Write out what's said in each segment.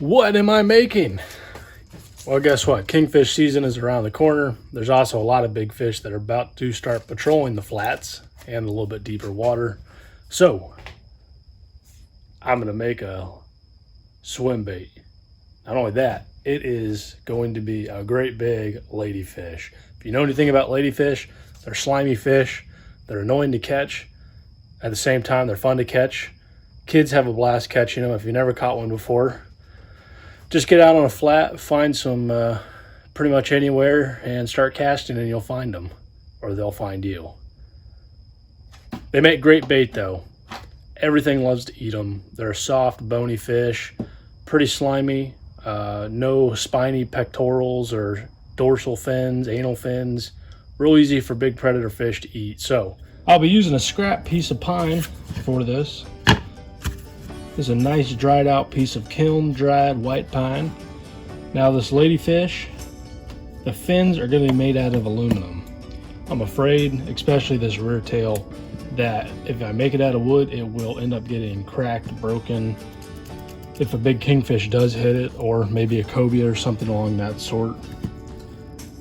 What am I making? Well, guess what? Kingfish season is around the corner. There's also a lot of big fish that are about to start patrolling the flats and a little bit deeper water. So I'm going to make a swim bait. Not only that, it is going to be a great big ladyfish. If you know anything about ladyfish, they're slimy fish. They're annoying to catch. At the same time, they're fun to catch. Kids have a blast catching them. If you've never caught one before, just get out on a flat, find some pretty much anywhere, and start casting, and you'll find them, or they'll find you. They make great bait, though. Everything loves to eat them. They're a soft, bony fish, pretty slimy, no spiny pectorals or dorsal fins, anal fins. Real easy for big predator fish to eat. So I'll be using a scrap piece of pine for this. This is a nice dried out piece of kiln dried white pine. Now this ladyfish, the fins are going to be made out of aluminum. I'm afraid, especially this rear tail, that if I make it out of wood, it will end up getting cracked, broken. If a big kingfish does hit it, or maybe a cobia or something along that sort.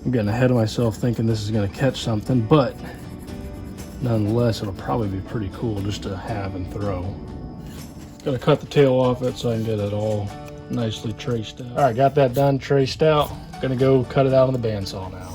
I'm getting ahead of myself thinking this is going to catch something, but nonetheless, it'll probably be pretty cool just to have and throw. Gotta cut the tail off it so I can get it all nicely traced out. All right, got that done, traced out. Gonna go cut it out on the bandsaw now.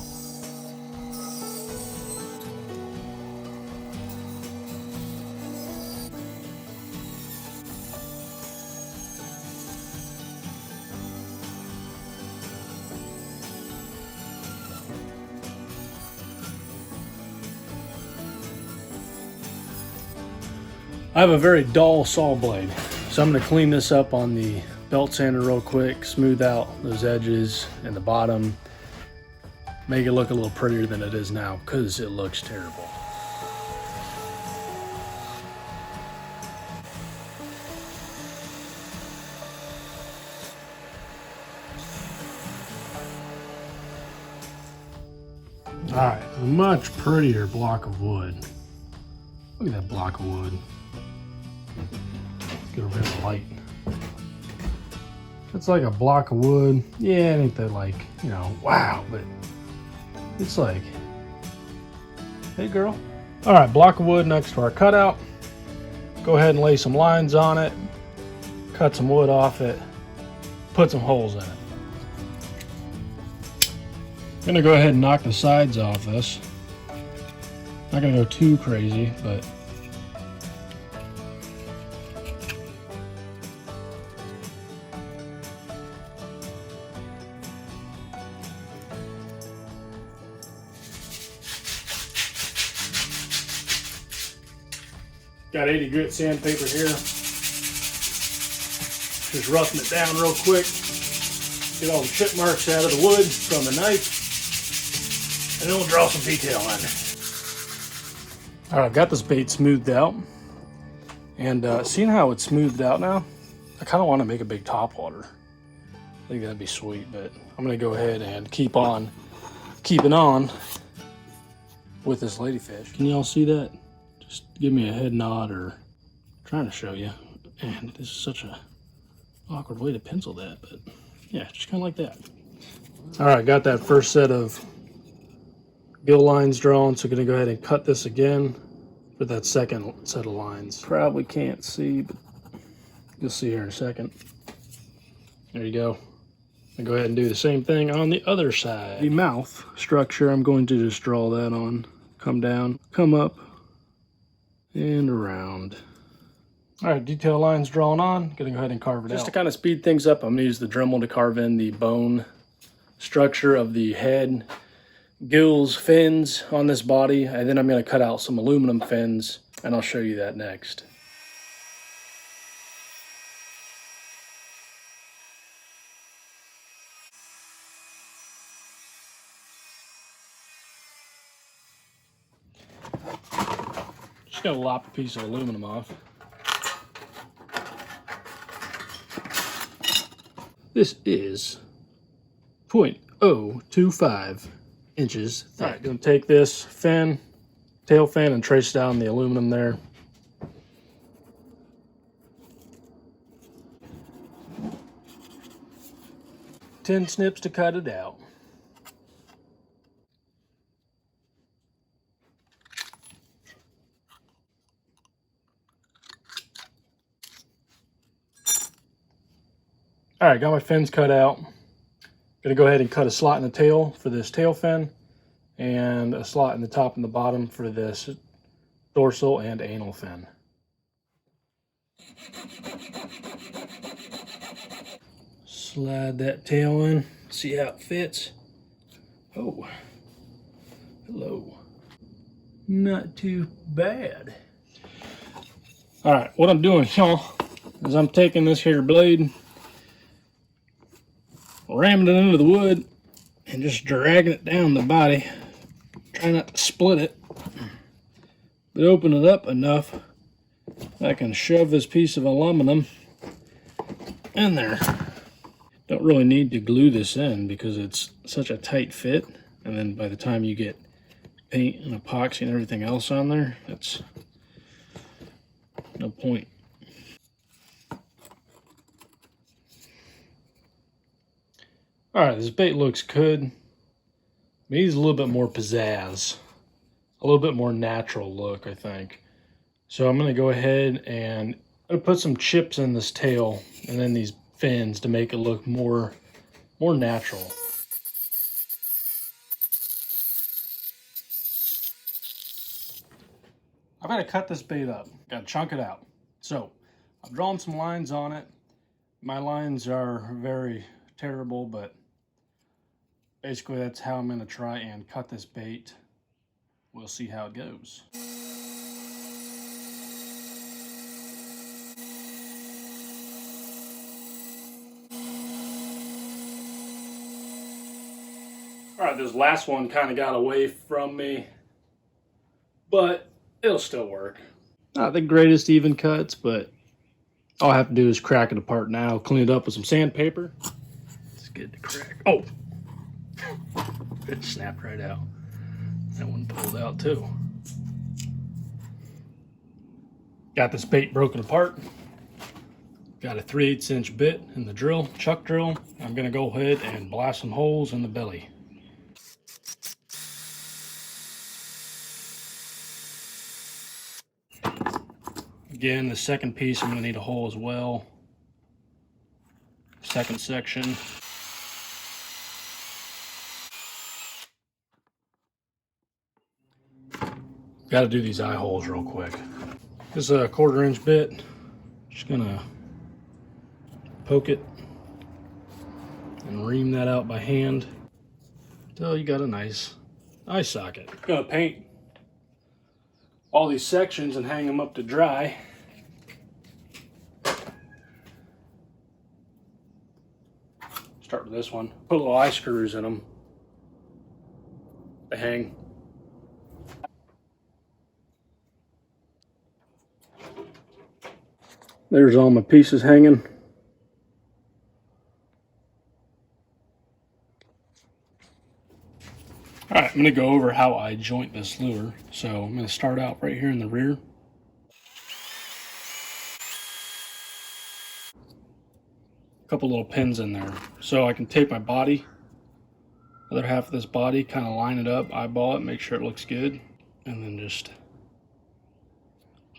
I have a very dull saw blade, so I'm going to clean this up on the belt sander real quick, smooth out those edges and the bottom, make it look a little prettier than it is now because it looks terrible. All right, a much prettier block of wood. Look at that block of wood. Get over here in the light. It's like a block of wood. Yeah, it ain't that like, you know, wow, but it's like, hey girl. All right, block of wood next to our cutout. Go ahead and lay some lines on it. Cut some wood off it. Put some holes in it. I'm gonna go ahead and knock the sides off this. Not gonna go too crazy, but got 80 grit sandpaper here. Just roughing it down real quick. Get all the chip marks out of the wood from the knife. And then we'll draw some detail on it. All right, I've got this bait smoothed out. And seeing how it's smoothed out now, I kind of want to make a big topwater. I think that'd be sweet, but I'm gonna go ahead and keep on keeping on with this ladyfish. Can y'all see that? Just give me a head nod, or I'm trying to show you. And this is such a awkward way to pencil that, but yeah, just kind of like that. All right, got that first set of gill lines drawn, so I'm gonna go ahead and cut this again for that second set of lines. Probably can't see, but you'll see here in a second. There you go. And go ahead and do the same thing on the other side. The mouth structure, I'm going to just draw that on. Come down, come up, and around. All right, detail lines drawn on. Gonna go ahead and carve it out. Just to kind of speed things up, I'm gonna use the Dremel to carve in the bone structure of the head, gills, fins on this body, and then I'm gonna cut out some aluminum fins, and I'll show you that next. Just gonna lop a piece of aluminum off. This is 0.025 inches thick. All right, gonna take this fin, tail fin, and trace down the aluminum there. 10 snips to cut it out. All right, got my fins cut out. Gonna go ahead and cut a slot in the tail for this tail fin and a slot in the top and the bottom for this dorsal and anal fin. Slide that tail in, see how it fits. Oh, hello. Not too bad. All right, what I'm doing, y'all, is I'm taking this here blade, ramming it into the wood, and just dragging it down the body. Try not to split it, but open it up enough that I can shove this piece of aluminum in there. Don't really need to glue this in because it's such a tight fit, and then by the time you get paint and epoxy and everything else on there, that's no point. All right, this bait looks good. It needs a little bit more pizzazz, a little bit more natural look, I think. So I'm gonna go ahead and put some chips in this tail and then these fins to make it look more natural. I've got to cut this bait up, got to chunk it out. So I've drawn some lines on it. My lines are very terrible, but basically that's how I'm going to try and cut this bait. We'll see how it goes. All right, this last one kind of got away from me, but it'll still work. Not the greatest even cuts, but all I have to do is crack it apart now, clean it up with some sandpaper. Let's get the crack. Oh, it snapped right out. That one pulled out too. Got this bait broken apart. Got a 3/8 inch bit in the drill, chuck drill. I'm gonna go ahead and blast some holes in the belly. Again, the second piece I'm gonna need a hole as well. Second section. Got to do these eye holes real quick. This is a 1/4 inch bit. Just gonna poke it and ream that out by hand until you got a nice eye socket. Gonna paint all these sections and hang them up to dry. Start with this one. Put little eye screws in them. They hang. There's all my pieces hanging. All right, I'm gonna go over how I joint this lure. So I'm gonna start out right here in the rear. A couple little pins in there. So I can take my body, other half of this body, kind of line it up, eyeball it, make sure it looks good, and then just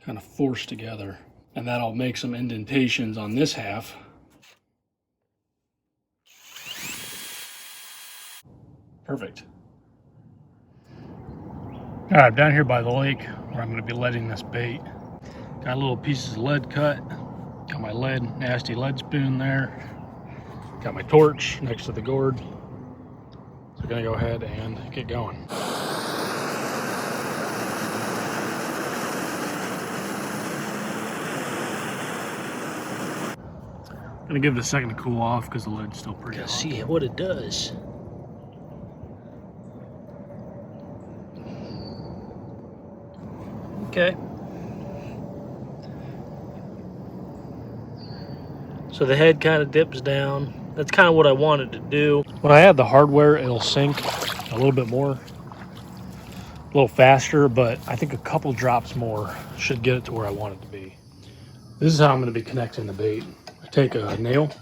kind of force together. And that'll make some indentations on this half. Perfect. All right, I'm down here by the lake where I'm going to be letting this bait. Got little pieces of lead cut. Got my nasty lead spoon there. Got my torch next to the gourd. So I'm going to go ahead and get going. Gonna give it a second to cool off because the lead's still pretty hot. See what it does. Okay. So the head kind of dips down. That's kind of what I wanted to do. When I add the hardware, it'll sink a little bit more, a little faster, but I think a couple drops more should get it to where I want it to be. This is how I'm going to be connecting the bait. I take a nail,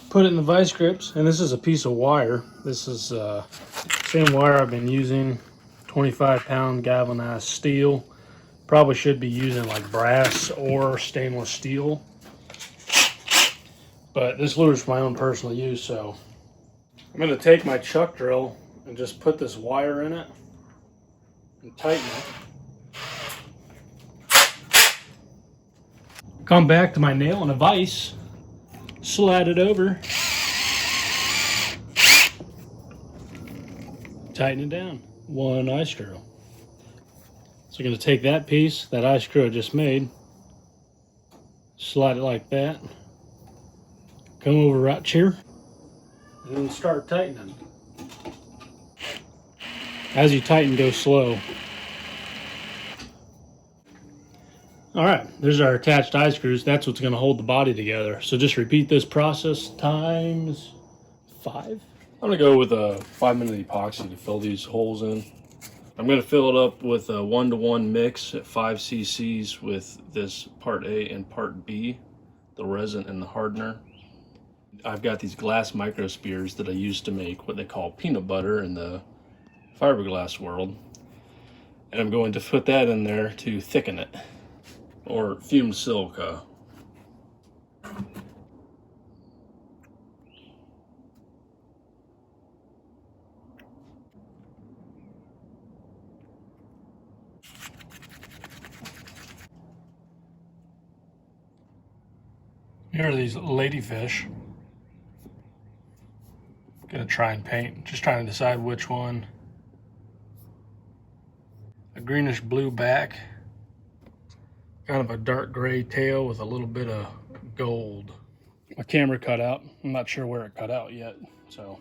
put it in the vice grips, and this is a piece of wire. This is same wire I've been using, 25-pound galvanized steel. Probably should be using like brass or stainless steel, but this lure is for my own personal use. So I'm going to take my chuck drill and just put this wire in it and tighten it. Come back to my nail and a vise, slide it over, tighten it down. One eye screw. So you're going to take that piece, that eye screw I just made, slide it like that, come over right here, and then start tightening. As you tighten, go slow. All right, there's our attached eye screws. That's what's going to hold the body together. So just repeat this process times 5. I'm going to go with a 5-minute epoxy to fill these holes in. I'm going to fill it up with a 1-to-1 mix at 5 cc's with this part A and part B, the resin and the hardener. I've got these glass micro spears that I use to make what they call peanut butter in the fiberglass world. And I'm going to put that in there to thicken it, or fumed silica. Here are these ladyfish. Gonna try and paint, just trying to decide which one. A greenish blue back, kind of a dark gray tail with a little bit of gold. My camera cut out. I'm not sure where it cut out yet, so.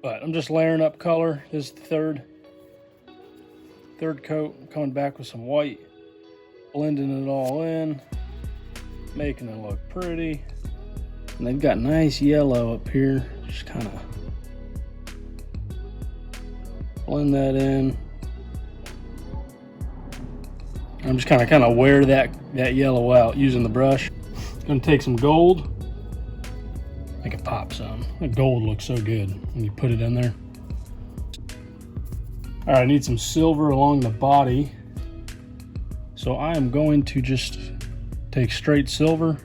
But I'm just layering up color. This is the third coat, coming back with some white, blending it all in, making it look pretty. And they've got nice yellow up here. Just kind of blend that in. I'm just kind of wear that yellow out using the brush. Gonna take some gold, make it pop some. The gold looks so good when you put it in there. All right, I need some silver along the body. So I am going to just take straight silver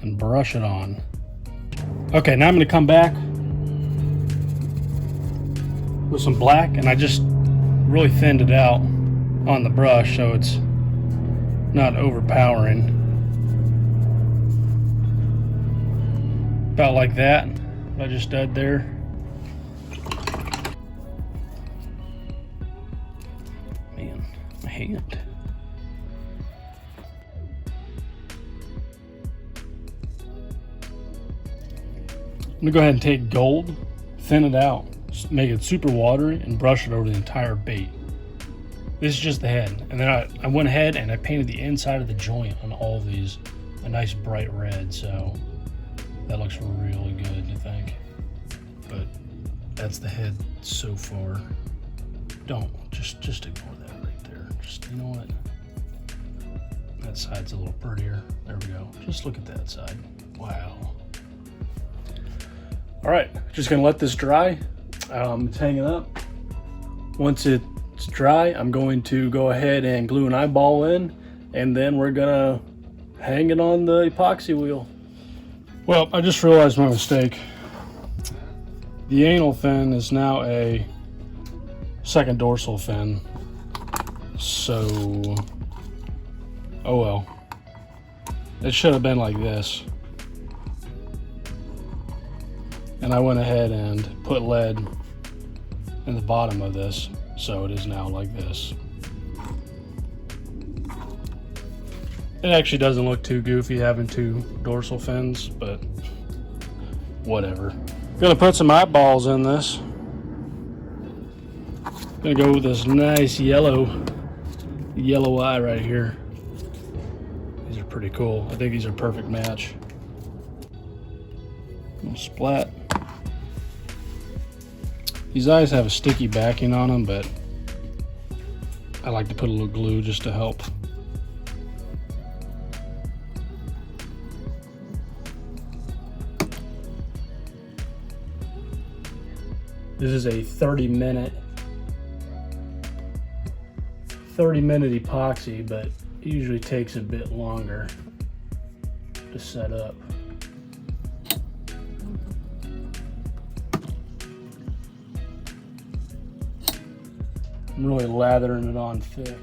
and brush it on. Okay, now I'm gonna come back with some black, and I just really thinned it out on the brush so it's not overpowering. About like that, what I just did there. Man, my hand. I'm gonna go ahead and take gold, thin it out, make it super watery, and brush it over the entire bait. This is just the head. And then I went ahead and I painted the inside of the joint on all of these a nice bright red, so that looks really good, I think. But that's the head so far. Don't, just ignore that right there. Just, you know what? That side's a little prettier. There we go. Just look at that side. Wow. All right, just gonna let this dry. It's hanging up. Once it's dry, I'm going to go ahead and glue an eyeball in, and then we're gonna hang it on the epoxy wheel. Well, I just realized my mistake. The anal fin is now a second dorsal fin. So, oh well. It should have been like this. And I went ahead and put lead in the bottom of this, so it is now like this. It actually doesn't look too goofy having 2 dorsal fins, but whatever. Gonna put some eyeballs in this. Gonna go with this nice yellow eye right here. These are pretty cool. I think these are a perfect match. Splat. These eyes have a sticky backing on them, but I like to put a little glue just to help. This is a 30-minute epoxy, but it usually takes a bit longer to set up. I'm really lathering it on thick.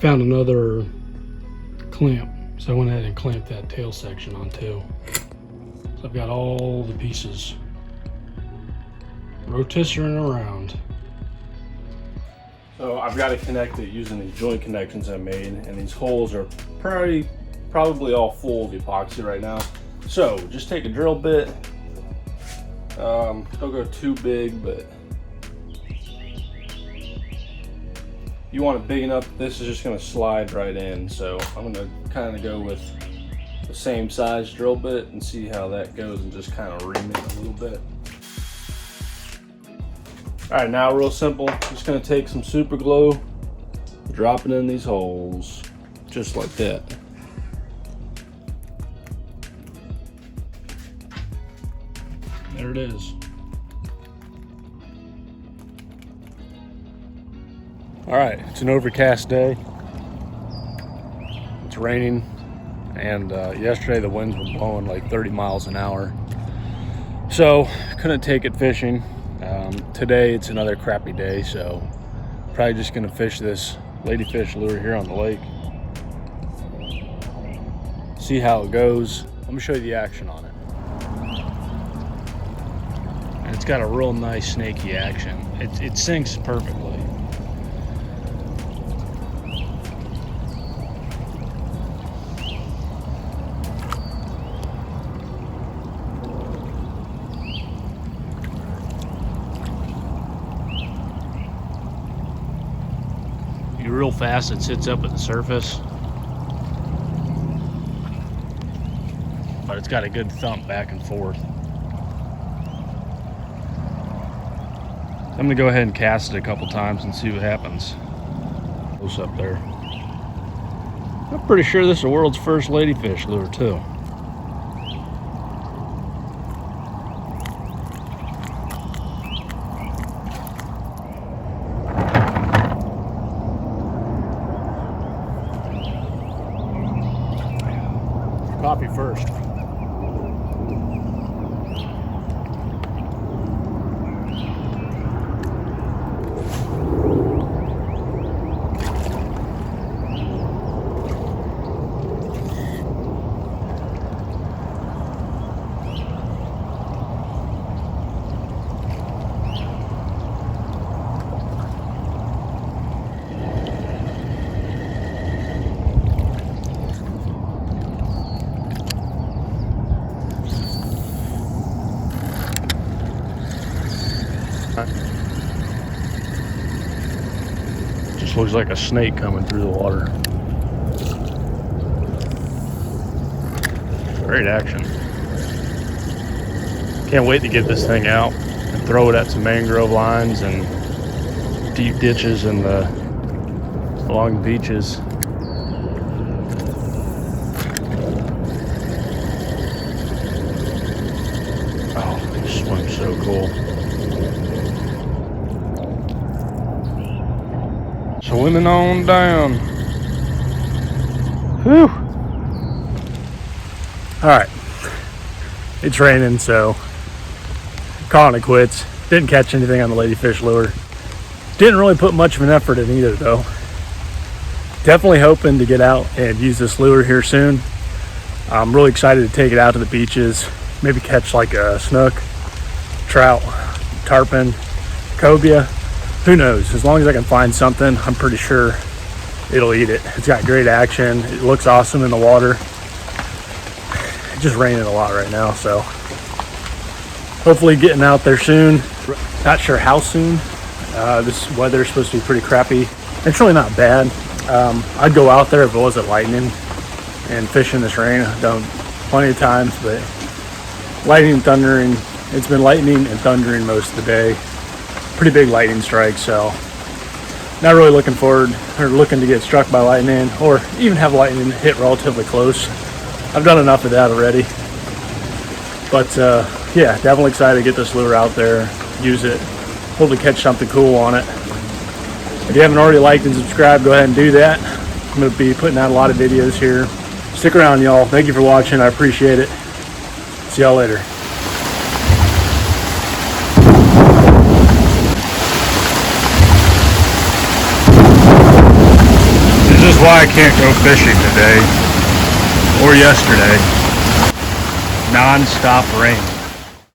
Found another clamp, so I went ahead and clamped that tail section on too. So I've got all the pieces rotisserie around. So I've got to connect it using these joint connections I made, and these holes are probably all full of epoxy right now. So just take a drill bit. Don't go too big, but you want it big enough. This is just going to slide right in. So I'm going to kind of go with the same size drill bit and see how that goes, and just kind of ream it a little bit. All right, now real simple. Just gonna take some super glue, drop it in these holes, just like that. There it is. All right, it's an overcast day. It's raining, and yesterday the winds were blowing like 30 miles an hour. So couldn't take it fishing. Today it's another crappy day, so probably just gonna fish this ladyfish lure here on the lake. See how it goes. Let me show you the action on it. And it's got a real nice snaky action. It sinks perfectly. Real fast, it sits up at the surface, but it's got a good thump back and forth. I'm gonna go ahead and cast it a couple times and see what happens. Close up there. I'm pretty sure this is the world's first ladyfish lure too. Coffee first. Just looks like a snake coming through the water. Great action. Can't wait to get this thing out and throw it at some mangrove lines and deep ditches and along the beaches. Oh, they swim so cool. Swimming on down. Whew. All right. It's raining, so calling it quits. Didn't catch anything on the ladyfish lure. Didn't really put much of an effort in either, though. Definitely hoping to get out and use this lure here soon. I'm really excited to take it out to the beaches. Maybe catch like a snook, trout, tarpon, cobia. Who knows? As long as I can find something, I'm pretty sure it'll eat it. It's got great action. It looks awesome in the water. It's just raining a lot right now, so hopefully getting out there soon. Not sure how soon. This weather is supposed to be pretty crappy. It's really not bad. I'd go out there if it wasn't lightning and fish in this rain. I've done plenty of times, but lightning and thundering. It's been lightning and thundering most of the day. Pretty big lightning strike, so not really looking forward or looking to get struck by lightning or even have lightning hit relatively close. I've done enough of that already. But yeah, definitely excited to get this lure out there, use it, hopefully catch something cool on it. If you haven't already liked and subscribed, go ahead and do that. I'm going to be putting out a lot of videos here. Stick around, y'all. Thank you for watching. I appreciate it. See y'all later. This is why I can't go fishing today or yesterday. Non-stop rain.